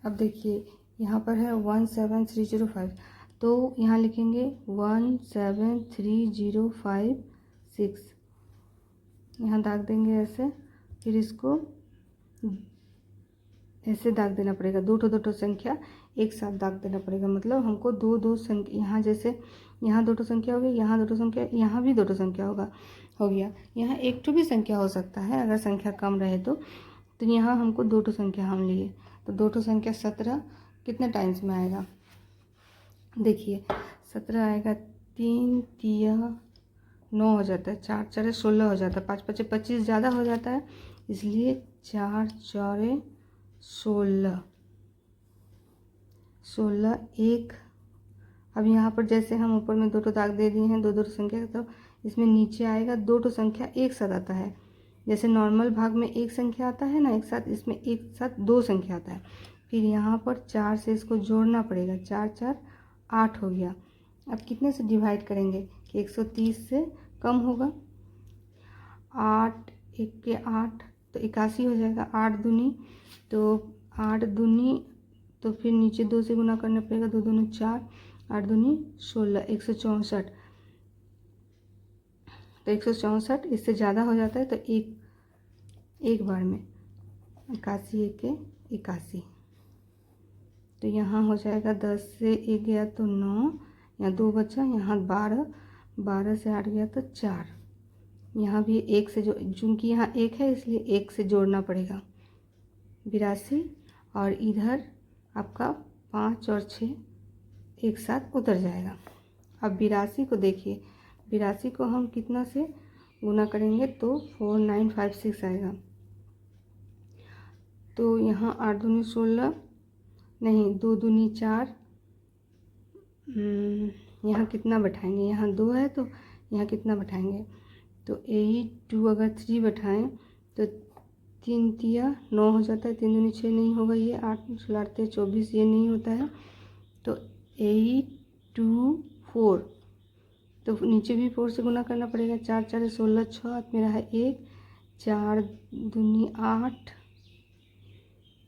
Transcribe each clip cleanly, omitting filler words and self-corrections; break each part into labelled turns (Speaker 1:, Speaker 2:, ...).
Speaker 1: अब देखिए यहाँ पर है 17305, तो यहाँ लिखेंगे 17305 यहाँ दाग देंगे ऐसे, फिर इसको ऐसे दाग देना पड़ेगा। दो ठो संख्या एक साथ दाग देना पड़ेगा, मतलब हमको दो दो संख्या, यहाँ जैसे यहाँ दो ठो संख्या हो गई, यहाँ दो ठो संख्या, यहाँ भी दो ठो संख्या हो गया। यहाँ एक ठो भी संख्या हो सकता है अगर संख्या कम रहे तो यहाँ हमको दो ठो संख्या हम लिए, तो दो ठो संख्या 17 कितने टाइम्स में आएगा? देखिए 17 आएगा, 3 तिया 9 हो जाता है, 4 चारे 16 हो जाता है, 5 पचे 25 ज़्यादा हो जाता है, इसलिए 4 चौरे 16 एक। अब यहाँ पर जैसे हम ऊपर में दो ठो दाग दे दिए हैं दो दो संख्या, तो इसमें नीचे आएगा दो ठो संख्या एक साथ आता है। जैसे नॉर्मल भाग में एक संख्या आता है ना एक साथ, इसमें एक साथ दो संख्या आता है। फिर यहाँ पर 4 से इसको जोड़ना पड़ेगा, 4 4 8 हो गया। अब कितने से डिवाइड करेंगे कि 130 से कम होगा? 8 1 के 8 तो 81 हो जाएगा। 8 दूनी तो 8 दूनी, तो फिर नीचे 2 से गुना करना पड़ेगा, 2 दूनी 4, 8 दूनी 16, 164। तो 164 इससे ज़्यादा हो जाता है, तो एक बार में 81 1 के 81। तो यहाँ हो जाएगा 10 से 1 गया तो 9, यहाँ 2 बचा, यहाँ 12, 12 से 8 गया तो 4। यहाँ भी एक से जो, चूँकि यहाँ एक है इसलिए एक से जोड़ना पड़ेगा, 82। और इधर आपका 5 और 6 एक साथ उतर जाएगा। अब 82 को देखिए, 82 को हम कितना से गुना करेंगे तो 4956 आएगा। तो यहाँ 8 दूनी 16 नहीं, 2 दूनी 4, यहाँ कितना बैठाएंगे? यहाँ 2 है तो यहाँ कितना बैठाएंगे? तो 8 2 अगर 3 बैठाएं तो 3 तिया 9 हो जाता है, 3 दूनी 6 नहीं होगा, ये 8 16 24 ये नहीं होता है, तो 8 2 4, तो नीचे भी 4 से गुना करना पड़ेगा। 4 4 16, 6 हाथ में रहा 1, 4 दूनी 8,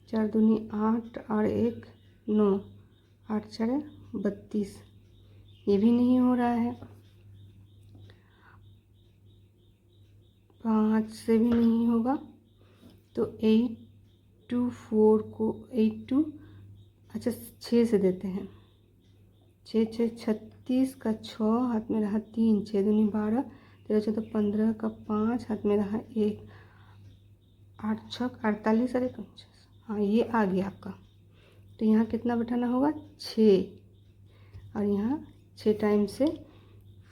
Speaker 1: 4 दूनी 8 और 1 9, 8 4 32, ये भी नहीं हो रहा है। 5 से भी नहीं होगा, तो 8 2 4 को 8 2, अच्छा 6 से देते हैं, 6 6 36 का 6 हाथ में रहा 3, 6 दूनी 12, 13 14 15 का 5 हाथ में रहा 1, 8 6 48, अरे हाँ ये आ गया आपका। तो यहाँ कितना बैठाना होगा? 6, और यहाँ 6 टाइम से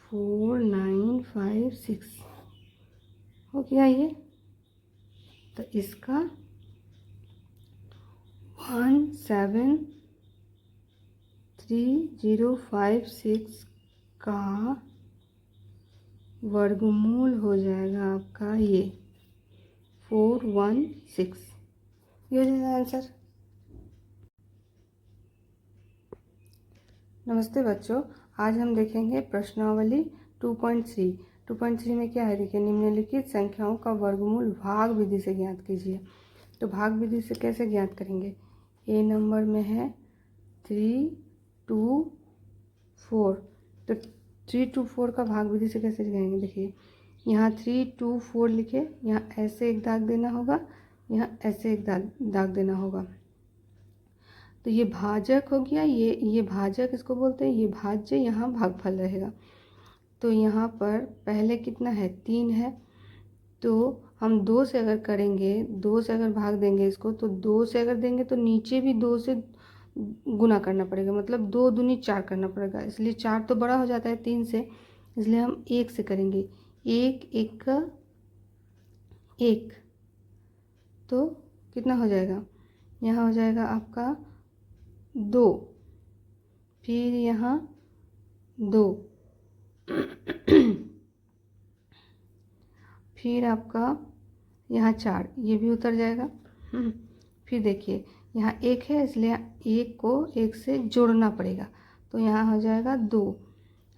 Speaker 1: 4956 हो गया ये। तो इसका 17305 का वर्गमूल हो जाएगा आपका ये 416, ये हो जाएगा आंसर। नमस्ते बच्चों, आज हम देखेंगे प्रश्नावली 2.3। 2.3 में क्या है? देखिए, निम्नलिखित संख्याओं का वर्गमूल भाग विधि से ज्ञात कीजिए। तो भाग विधि से कैसे ज्ञात करेंगे? ए नंबर में है 3 2 4, तो 3 2 4 का भाग विधि से कैसे करेंगे? देखिए, यहाँ 3 2 4 लिखे, यहाँ ऐसे एक दाग देना होगा, यहाँ ऐसे एक दाग देना होगा, तो ये भाजक हो गया। ये भाजक इसको बोलते हैं, ये भाज्य, यहाँ भागफल रहेगा। तो यहाँ पर पहले कितना है? 3 है, तो हम 2 से अगर करेंगे, 2 से अगर भाग देंगे इसको, तो 2 से अगर देंगे तो नीचे भी 2 से गुना करना पड़ेगा, मतलब 2 दूनी 4 करना पड़ेगा, इसलिए 4 तो बड़ा हो जाता है 3 से, इसलिए हम 1 से करेंगे। 1 1 का 1, तो कितना हो जाएगा? यहाँ हो जाएगा आपका 2, फिर यहाँ 2, फिर आपका यहाँ 4, ये भी उतर जाएगा। फिर देखिए, यहाँ 1 है इसलिए 1 को 1 से जोड़ना पड़ेगा, तो यहाँ हो जाएगा 2।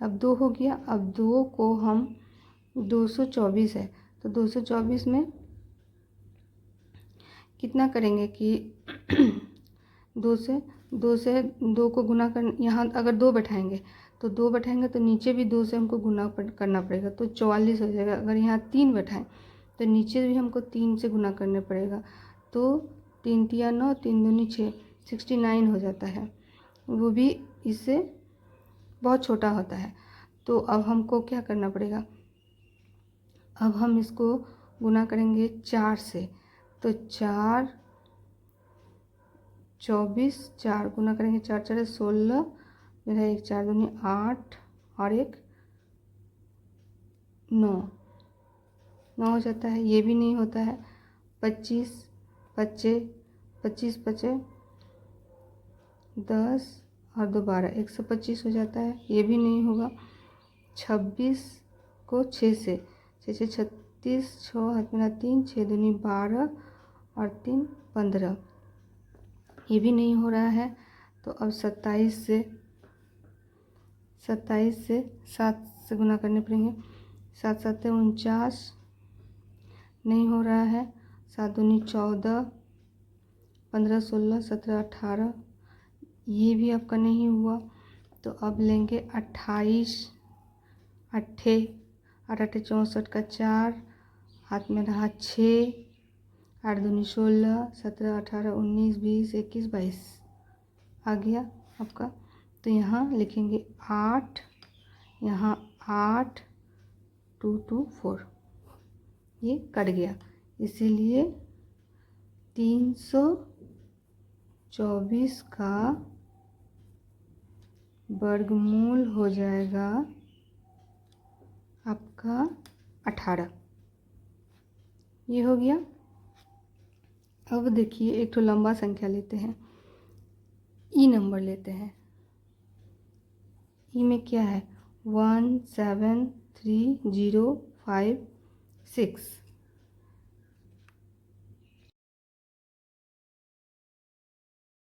Speaker 1: अब 2 हो गया। अब 2 को हम 224 है, तो 224 में कितना करेंगे कि दो से दो को गुना कर, यहाँ अगर दो बैठाएंगे तो नीचे भी दो से हमको गुना करना पड़ेगा, तो 44 हो जाएगा। अगर यहाँ 3 बैठाएं तो नीचे भी हमको 3 से गुना करने पड़ेगा, तो 3 तिया 9, 3 दूनी 6, 69 हो जाता है। वो भी इससे बहुत छोटा होता है। तो अब हमको क्या करना पड़ेगा, अब हम इसको गुना करेंगे 4 से, तो 4 24, 4 गुना करेंगे 4 4 16, मेरा 1 4 दूनी 8 और 1 9 हो जाता है। ये भी नहीं होता है। 25 25 25 25 10 और 2 12, 125 हो जाता है। ये भी नहीं होगा। 26 को 6 से, 6 6 36, 6 हाथ मेरा 3, 6 दूनी 12 और 3 15, ये भी नहीं हो रहा है। तो अब 27 से 7 से गुना करने पड़ेंगे। 7 7 49, नहीं हो रहा है। 7 दूनी 14, 15 16 17 18, ये भी आपका नहीं हुआ। तो अब लेंगे 28, 8 8 64 का 4, हाथ में रहा 6, 8 दूनी 16, 17 18 19 20 21 22 आ गया आपका। तो यहाँ लिखेंगे 8, यहाँ 8 2 2 4, ये कट गया। इसीलिए 324 का वर्गमूल हो जाएगा आपका 18। ये हो गया। अब देखिए एक तो लंबा संख्या लेते हैं, ई नंबर लेते हैं। ई में क्या है, 1 7 3 0 5 6।